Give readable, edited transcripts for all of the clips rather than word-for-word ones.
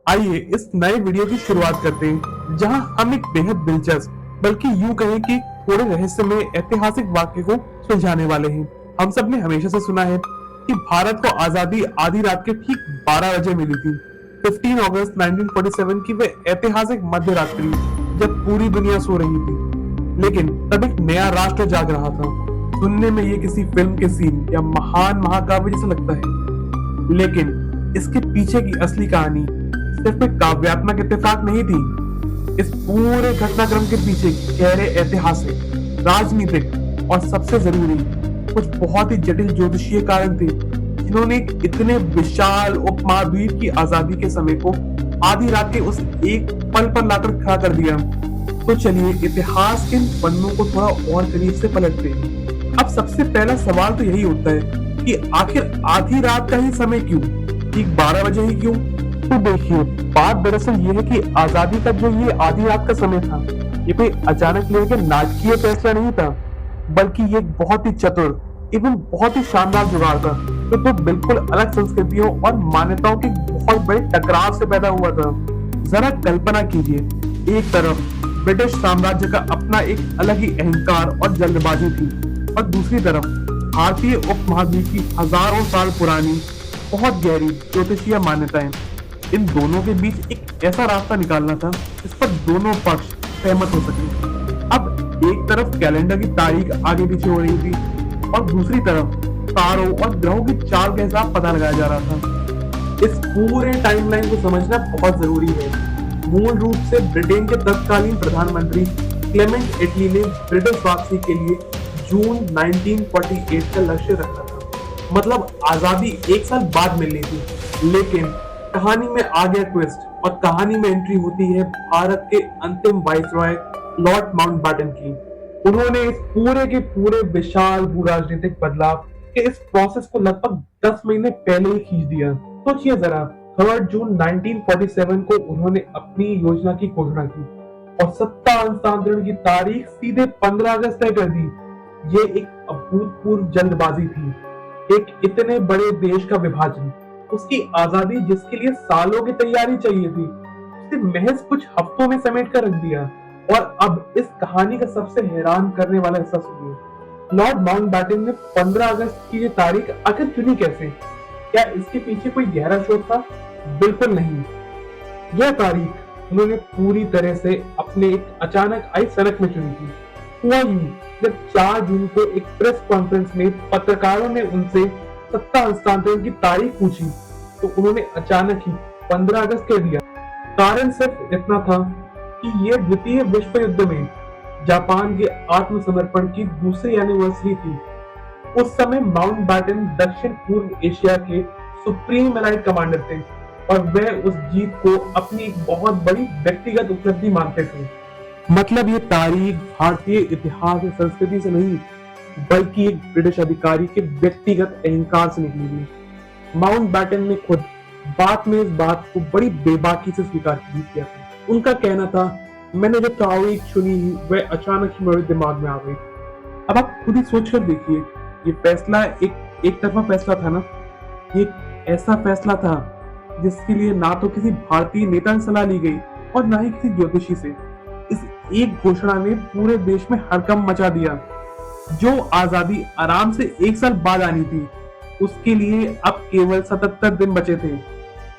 आइए इस नए वीडियो की शुरुआत करते हैं जहां हम एक बेहद दिलचस्प बल्कि यूं कहें कि थोड़े रहस्यमय ऐतिहासिक वाक्य को सुलझाने वाले हैं। हम सब ने हमेशा से सुना है कि भारत को आजादी आधी रात के ठीक 12 बजे मिली थी। 15 अगस्त 1947 की वह ऐतिहासिक मध्य रात्रि जब पूरी दुनिया सो रही थी, लेकिन तब एक नया राष्ट्र जाग रहा था। सुनने में ये किसी फिल्म के सीन या महान महाकाव्य जैसा लगता है, लेकिन इसके पीछे की असली कहानी सिर्फ एक काव्यात्मक इत्तेफाक नहीं थी। इस पूरे घटनाक्रम के पीछे गहरे ऐतिहासिक, राजनीतिक और सबसे जरूरी कुछ बहुत ही जटिल ज्योतिषीय कारण थे, जिन्होंने एक इतने विशाल उपमहाद्वीप की आजादी के समय को आधी रात के उस एक पल पर लाकर खड़ा कर दिया। तो चलिए इतिहास के इन पन्नों को थोड़ा और करीब से पलटते हैं। अब सबसे पहला सवाल तो यही होता है कि आखिर आधी रात का ही समय क्यों, ठीक 12 बजे ही क्यों? तो देखिए, बात दरअसल ये है कि आजादी का जो ये आधी रात का समय था, ये कोई अचानक लिया गया नाटकीय फैसला नहीं था, बल्कि ये एक बहुत ही चतुर एवं बहुत ही शानदार जुगाड़ था, तो बिल्कुल अलग संस्कृतियों और मान्यताओं के बहुत बड़े टकराव से पैदा हुआ था। जरा कल्पना कीजिए, एक तरफ ब्रिटिश साम्राज्य का अपना एक अलग ही अहंकार और जल्दबाजी थी, और दूसरी तरफ भारतीय उपमहाद्वीप की हजारों साल पुरानी बहुत गहरी ज्योतिषीय मान्यताएं। इन दोनों के बीच एक ऐसा रास्ता निकालना था जिस पर दोनों पक्ष सहमत हो सके। अब एक तरफ कैलेंडर की तारीख आगे पीछे हो रही थी, और दूसरी तरफ तारों और ग्रहों की चाल के हिसाब पता लगाया जा रहा था। इस पूरे टाइमलाइन को समझना बहुत जरूरी है। मूल रूप से ब्रिटेन के तत्कालीन प्रधानमंत्री क्लेमेंट एटली ने ब्रिटिश वापसी के लिए जून 1948 का लक्ष्य रखा था। मतलब आजादी एक साल बाद मिलनी थी, लेकिन कहानी में आ गया ट्विस्ट, और कहानी में एंट्री होती है भारत के अंतिम वाइसरॉय लॉर्ड माउंटबेटन की। उन्होंने इस पूरे के पूरे विशाल भू राजनीतिक बदलाव के इस प्रोसेस को लगभग 10 महीने पहले ही खींच दिया। सोचिए जरा, 3 जून 1947 को उन्होंने अपनी योजना की घोषणा की, और सत्ता हस्तांतरण की तारीख सीधे 15 अगस्त तय कर दी। ये एक अभूतपूर्व जल्दबाजी थी। एक इतने बड़े देश का विभाजन, उसकी आजादी जिसके लिए सालों की तैयारी चाहिए थी, उसे महज कुछ हफ्तों में समेट कर रख दिया। और अब इस कहानी का सबसे हैरान करने वाला हिस्सा सुनिए। लॉर्ड माउंटबेटन ने 15 अगस्त की ये तारीख आखिर चुनी कैसे? क्या इसके पीछे कोई गहरा शोध था? बिल्कुल नहीं। यह तारीख उन्होंने पूरी तरह से अपने एक अचानक आई सनक में चुनी थी। हुआ यूं, जब 4 जून को एक प्रेस कॉन्फ्रेंस में पत्रकारों ने उनसे सत्ता हस्तांतरण की तारीख पूछी, तो उन्होंने अचानक ही 15 अगस्त कह दिया। कारण सिर्फ इतना था कि ये द्वितीय विश्व युद्ध में जापान के आत्मसमर्पण की दूसरी एनिवर्सरी थी। उस समय माउंटबेटन दक्षिण पूर्व एशिया के सुप्रीम एलाइड कमांडर थे, और वह उस जीत को अपनी एक बहुत बड़ी व्यक्तिगत उपलब्धि मानते थे। मतलब ये तारीख भारतीय इतिहास और संस्कृति से नहीं, बल्कि एक ब्रिटिश अधिकारी के व्यक्तिगत अहंकार से निकली थी। माउंटबेटन ने खुद बाद में इस बात को बड़ी बेबाकी से स्वीकार किया था। उनका कहना था, मैंने जो तारीख चुनी वह अचानक ही मेरे दिमाग में आ गई। अब आप खुद ही सोचकर देखिए, ये फैसला एक तरफा फैसला था ना। ये ऐसा फैसला था जिसके लिए ना तो किसी भारतीय नेता से सलाह ली गई और ना ही किसी ज्योतिषी से। इस एक घोषणा ने पूरे देश में हड़कंप मचा दिया। जो आजादी आराम से एक साल बाद आनी थी, उसके लिए अब केवल 77 दिन बचे थे।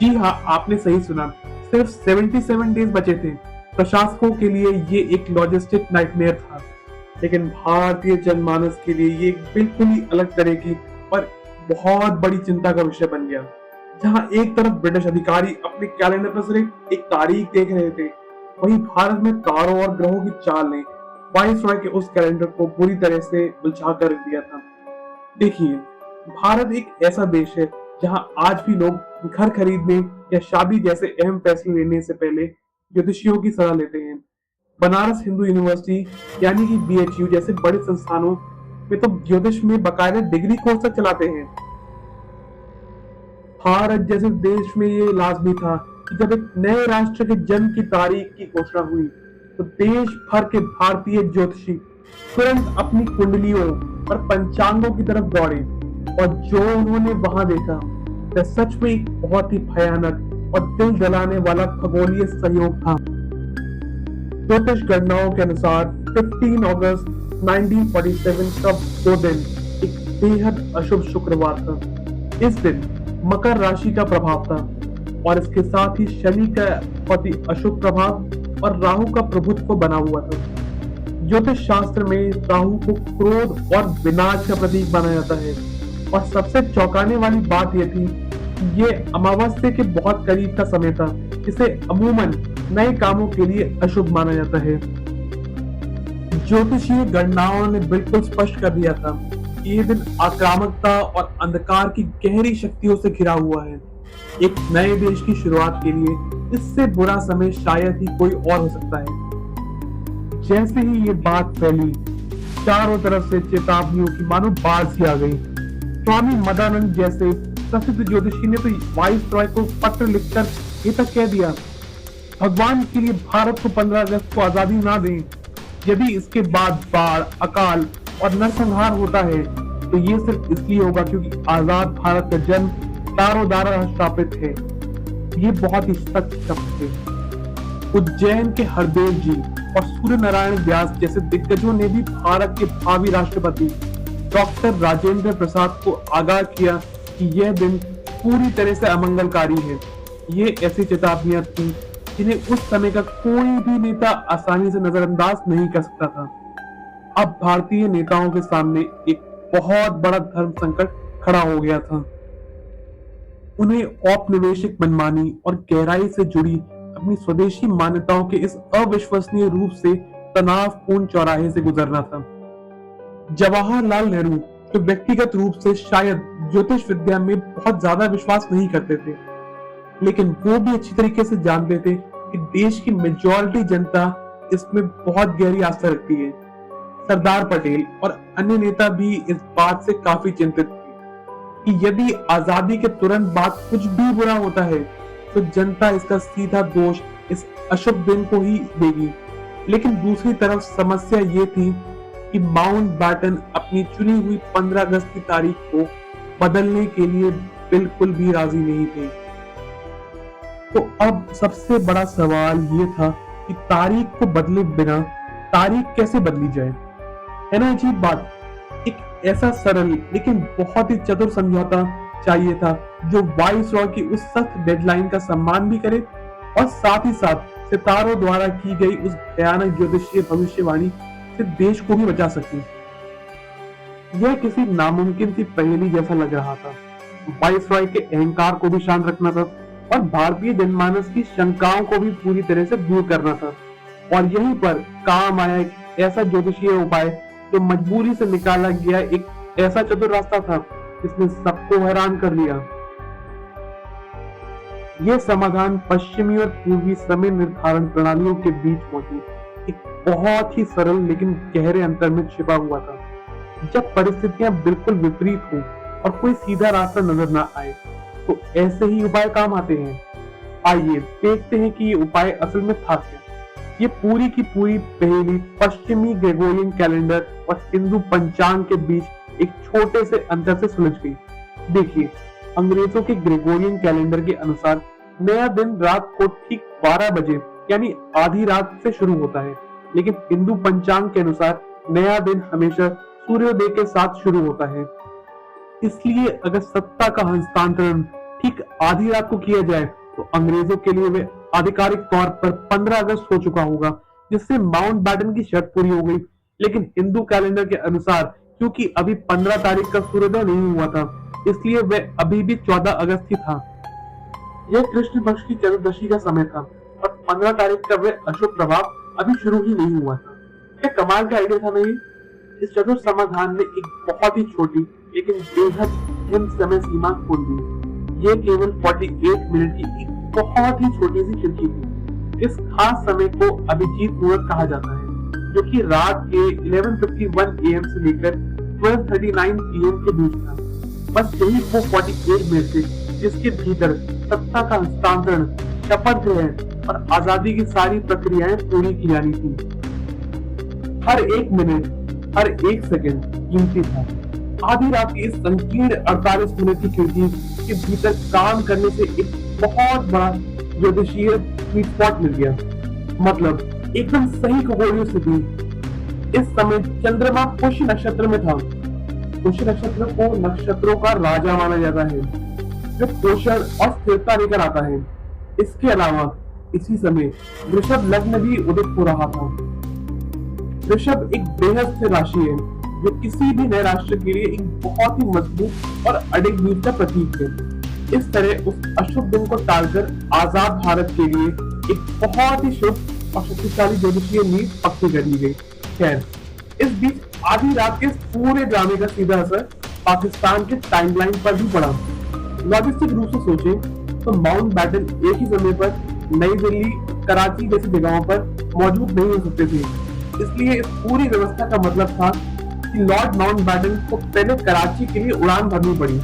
जी हाँ, आपने सही सुना, सिर्फ 77 डेज बचे थे। प्रशासकों के लिए ये एक लॉजिस्टिक नाइटमेयर था, लेकिन भारतीय जनमानस के लिए ये बिल्कुल ही अलग तरह की और बहुत बड़ी चिंता का विषय बन गया। जहां एक तरफ ब्रिटिश अधिकारी अपने कैलेंडर पर सिर्फ एक तारीख देख रहे थे, वहीं भारत में तारों और ग्रहों की चाल ने वाइसरॉय के उस कैलेंडर को बुरी तरह से उलझा कर रख दिया था। देखिए, भारत एक ऐसा देश है जहां आज भी लोग घर खरीदने या शादी जैसे अहम फैसले लेने से पहले ज्योतिषियों की सलाह लेते हैं। बनारस हिंदू यूनिवर्सिटी यानी कि BHU जैसे बड़े संस्थानों में तो ज्योतिष में बकायदा डिग्री कोर्स तक चलाते हैं। भारत जैसे देश में ये लाजमी था कि जब एक नए राष्ट्र के जन्म की तारीख की घोषणा हुई, तो देश भर के भारतीय ज्योतिषी तुरंत अपनी कुंडलियों और पंचांगों की तरफ दौड़े, और जो उन्होंने वहां देखा वह सच में एक बहुत ही भयानक और दिल जलाने वाला खगोलीय सहयोग था। ज्योतिष गणनाओं के अनुसार 15 अगस्त 1947 का वो दिन एक बेहद अशुभ शुक्रवार था। इस दिन मकर राशि का प्रभाव था और इसके साथ ही शनि का बहुत ही अशुभ प्रभाव और राहु का प्रभुत्व बना हुआ था। ज्योतिष शास्त्र में राहु को क्रोध और विनाश का प्रतीक माना जाता है और सबसे चौंकाने वाली बात यह थी कि ये अमावस्या के बहुत करीब का समय था, जिसे अमूमन नए कामों के लिए अशुभ माना जाता है। ज्योतिषीय गणनाओं ने बिल्कुल स्पष्ट कर दिया था कि ये दिन आक्रामकता और अंधकार की गहरी शक्तियों से घिरा हुआ है। एक नए देश की शुरुआत के लिए इससे बुरा समय शायद ही कोई और हो सकता है। जैसे ही ये बात फैली, चारों तरफ से चेतावनियों की मानो बाढ़ सी आ गई। स्वामी मदानंद जैसे प्रसिद्ध ज्योतिषी ने तो वाइसरॉय को पत्र लिखकर ये तक कह दिया, भगवान के लिए भारत को 15 अगस्त को आजादी ना दें। यदि इसके बाद बाढ़, अकाल और नरसंहार होता है तो ये सिर्फ इसलिए होगा क्योंकि आजाद भारत का जन्म दारों दारा स्थापित है। ये बहुत ही सख्त शब्द थे। उज्जैन के हरदेव जी और सूर्य नारायण व्यास जैसे दिग्गजों ने भी भारत के भावी राष्ट्रपति डॉक्टर राजेंद्र प्रसाद को आगाह किया कि यह दिन पूरी तरह से अमंगलकारी है। ये ऐसी चेतावनियां थी जिन्हें उस समय का कोई भी नेता आसानी से नजरअंदाज नहीं कर सकता था। अब भारतीय नेताओं के सामने एक बहुत बड़ा धर्म संकट खड़ा हो गया था। उन्हें औपनिवेशिक मनमानी और गहराई से जुड़ी अपनी स्वदेशी मान्यताओं के इस अविश्वसनीय रूप से तनावपूर्ण चौराहे से गुजरना था। जवाहरलाल नेहरू जो व्यक्तिगत रूप से शायद ज्योतिष विद्या में बहुत ज्यादा विश्वास नहीं करते थे, लेकिन वो भी अच्छी तरीके से जानते थे कि देश की मेजॉरिटी जनता इसमें बहुत गहरी आस्था रखती है। सरदार पटेल और अन्य नेता भी इस बात से काफी चिंतित थे कि यदि आजादी के तुरंत बाद कुछ भी बुरा होता है तो जनता इसका सीधा दोष इस अशुभ दिन को ही देगी। लेकिन दूसरी तरफ समस्या ये थी कि माउंटबैटन अपनी चुनी हुई 15 अगस्त की तारीख को बदलने के लिए बिल्कुल भी राजी नहीं थे। तो अब सबसे बड़ा सवाल ये था कि तारीख को बदले बिना तारीख कैसे बदली जाए। है ना अजीब बात। एक ऐसा सरल लेकिन बहुत ही चतुर समझौता चाहिए था जो वाइसरॉय की उस सख्त डेडलाइन का सम्मान भी करे और साथ ही साथ सितारों द्वारा की गई उस भयानक ज्योतिषीय भविष्यवाणी से देश को भी बचा सके। यह किसी नामुमकिन सी पहेली जैसा लग रहा था। वाइसरॉय के अहंकार को भी शांत रखना था और भारतीय जनमानस की शंकाओं को भी पूरी तरह से दूर करना था। और यहीं पर काम आया एक ऐसा ज्योतिषीय उपाय जो मजबूरी से निकाला गया एक ऐसा चतुर रास्ता था जिसने सबको हैरान कर लिया। यह समाधान पश्चिमी और पूर्वी समय निर्धारण प्रणालियों के बीच मौजूद एक बहुत ही सरल लेकिन गहरे अंतर में छिपा हुआ था। जब परिस्थितियां बिल्कुल विपरीत हो और कोई सीधा रास्ता नजर ना आए तो ऐसे ही उपाय काम आते हैं। आइए देखते हैं कि ये उपाय असल में था क्या। ये पूरी की पूरी पहेली पश्चिमी ग्रेगोरियन कैलेंडर और हिंदू पंचांग के बीच एक छोटे से अंतर से सुलझ गई। देखिए, अंग्रेजों के ग्रेगोरियन कैलेंडर के अनुसार नया दिन रात को ठीक 12 बजे यानी आधी रात से शुरू होता है, लेकिन हिंदू पंचांग के अनुसार नया दिन हमेशा सूर्योदय के साथ शुरू होता है। इसलिए अगर सत्ता का हस्तांतरण ठीक आधी रात को किया जाए तो अंग्रेजों के लिए वे आधिकारिक तौर पर 15 अगस्त हो चुका होगा, जिससे माउंटबैटन की शर्त पूरी हो गई। लेकिन हिंदू कैलेंडर के अनुसार क्योंकि अभी 15 तारीख का सूर्योदय नहीं हुआ था, इसलिए वह अभी भी 14 अगस्त ही था। यह कृष्ण पक्ष की चतुर्दशी का समय था और 15 तारीख का वह अशुभ प्रभाव अभी शुरू ही नहीं हुआ था। क्या कमाल का आइडिया था नहीं? इस चतुर समाधान ने एक बहुत ही छोटी लेकिन बेहद अहम समय सीमा खोल दी। यह केवल 48 मिनट की एक बहुत ही छोटी सी खिड़की थी। इस खास समय को अभिजीत मुहूर्त कहा जाता है, जो कि रात के 11:51 AM से लेकर 12:39 PM के बीच था। बस यही वो 48 मिनट थे जिसके भीतर सत्ता का हस्तांतरण, शपथ ग्रहण और आजादी की सारी प्रक्रियाएं पूरी की जानी थी। हर एक मिनट, हर एक सेकंड कीमती था। आधी रात की इस संकीर्ण 48 मिनट की खिड़की के भीतर काम करने से एक बहुत बड़ा ज्योतिषीय स्वीट स्पॉट मिल गया। मतलब एकदम सही खगोलीय स्थिति। इस समय चंद्रमा पुष्य नक्षत्र में था। पुष्य नक्षत्र को नक्षत्रों का राजा माना जाता है, जो पोषण और स्थिरता लेकर आता है। इसके अलावा इसी समय वृषभ लग्न भी उदित हो रहा था। वृषभ एक बेहद स्थिर राशि है, जो किसी भी नए राष्ट्र के लिए एक बहुत ही मजबूत और अडिग नींव का प्रतीक है। इस तरह उस अशुभ दिन को टालकर आजाद भारत के लिए एक बहुत ही शुभ और शक्तिशाली ज्योतिषीय नींव पक्की कर ली गई। खैर, इस बीच आधी रात के इस पूरे ड्रामे का सीधा असर पाकिस्तान के टाइमलाइन पर भी पड़ा। लॉजिस्टिक रूप से सोचें तो माउंटबेटन एक ही समय पर नई दिल्ली, कराची जैसी जगहों पर मौजूद नहीं हो सकते थे। इसलिए इस पूरी व्यवस्था का मतलब था कि लॉर्ड माउंटबेटन को पहले कराची के लिए उड़ान भरनी पड़ी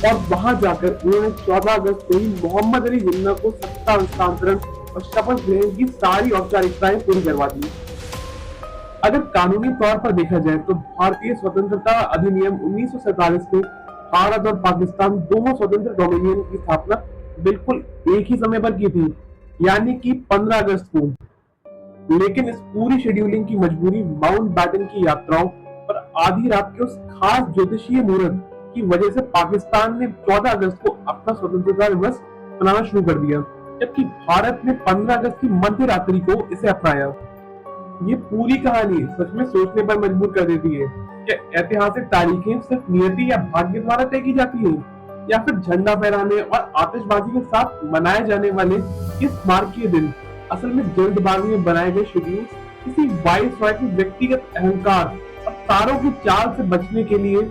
और वहां जाकर उन्होंने 14 अगस्त को ही मोहम्मद अली जिन्ना को सत्ता हस्तांतरण और शपथ ग्रहण की सारी औपचारिकताएं पूरी करवा दी। अगर कानूनी तौर पर देखा जाए तो भारतीय स्वतंत्रता अधिनियम 1947 में भारत और पाकिस्तान दोनों स्वतंत्र डोमिनियन की स्थापना बिल्कुल एक ही समय पर की थी, यानी कि 15 अगस्त को। लेकिन इस पूरी शेड्यूलिंग की मजबूरी माउंटबेटन की यात्राओं और आधी रात के उस खास ज्योतिषीय मुहूर्त की वजह से पाकिस्तान ने 14 अगस्त को अपना स्वतंत्रता दिवस मनाना शुरू कर दिया, जबकि भारत ने 15 अगस्त की मध्य रात्रि को इसे अपनाया। ये पूरी कहानी सच में सोचने पर मजबूर कर देती है। क्या ऐतिहासिक तारीखें सिर्फ नियति या भाग्य द्वारा तय की जाती हैं, या फिर झंडा फहराने और आतिशबाजी के साथ मनाए जाने वाले ये स्मारकीय दिन असल में जल्दबाजी में बनाए गए शेड्यूल, किसी वाइसरॉय के व्यक्तिगत अहंकार और तारों की चाल से बचने के लिए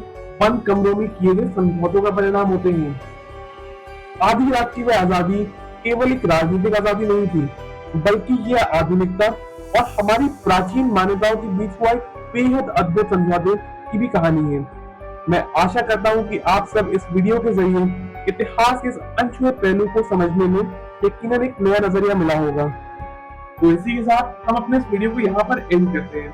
बंद कमरों में किए गए समझौतों का परिणाम होते हैं। आधी रात की वह आजादी केवल एक राजनीतिक आजादी नहीं थी, बल्कि यह आधुनिकता और हमारी प्राचीन मान्यताओं के बीच हुआ एक बेहद अद्भुत समझौते की भी कहानी है। मैं आशा करता हूँ कि आप सब इस वीडियो के जरिए इतिहास के इस अनछुए पहलू को समझने में यकीनन एक नया नजरिया मिला होगा। तो इसी के साथ हम अपने इस वीडियो को यहाँ पर एंड करते हैं।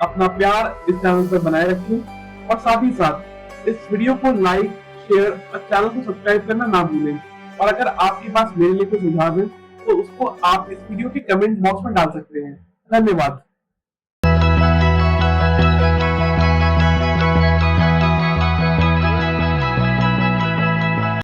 अपना प्यार इस चैनल पर बनाए रखें और साथ ही साथ इस वीडियो को लाइक, शेयर और चैनल को सब्सक्राइब करना ना भूलें। और अगर आपके पास मेरे लिए कोई सुझाव है तो उसको आप इस वीडियो के कमेंट बॉक्स में डाल सकते हैं। धन्यवाद।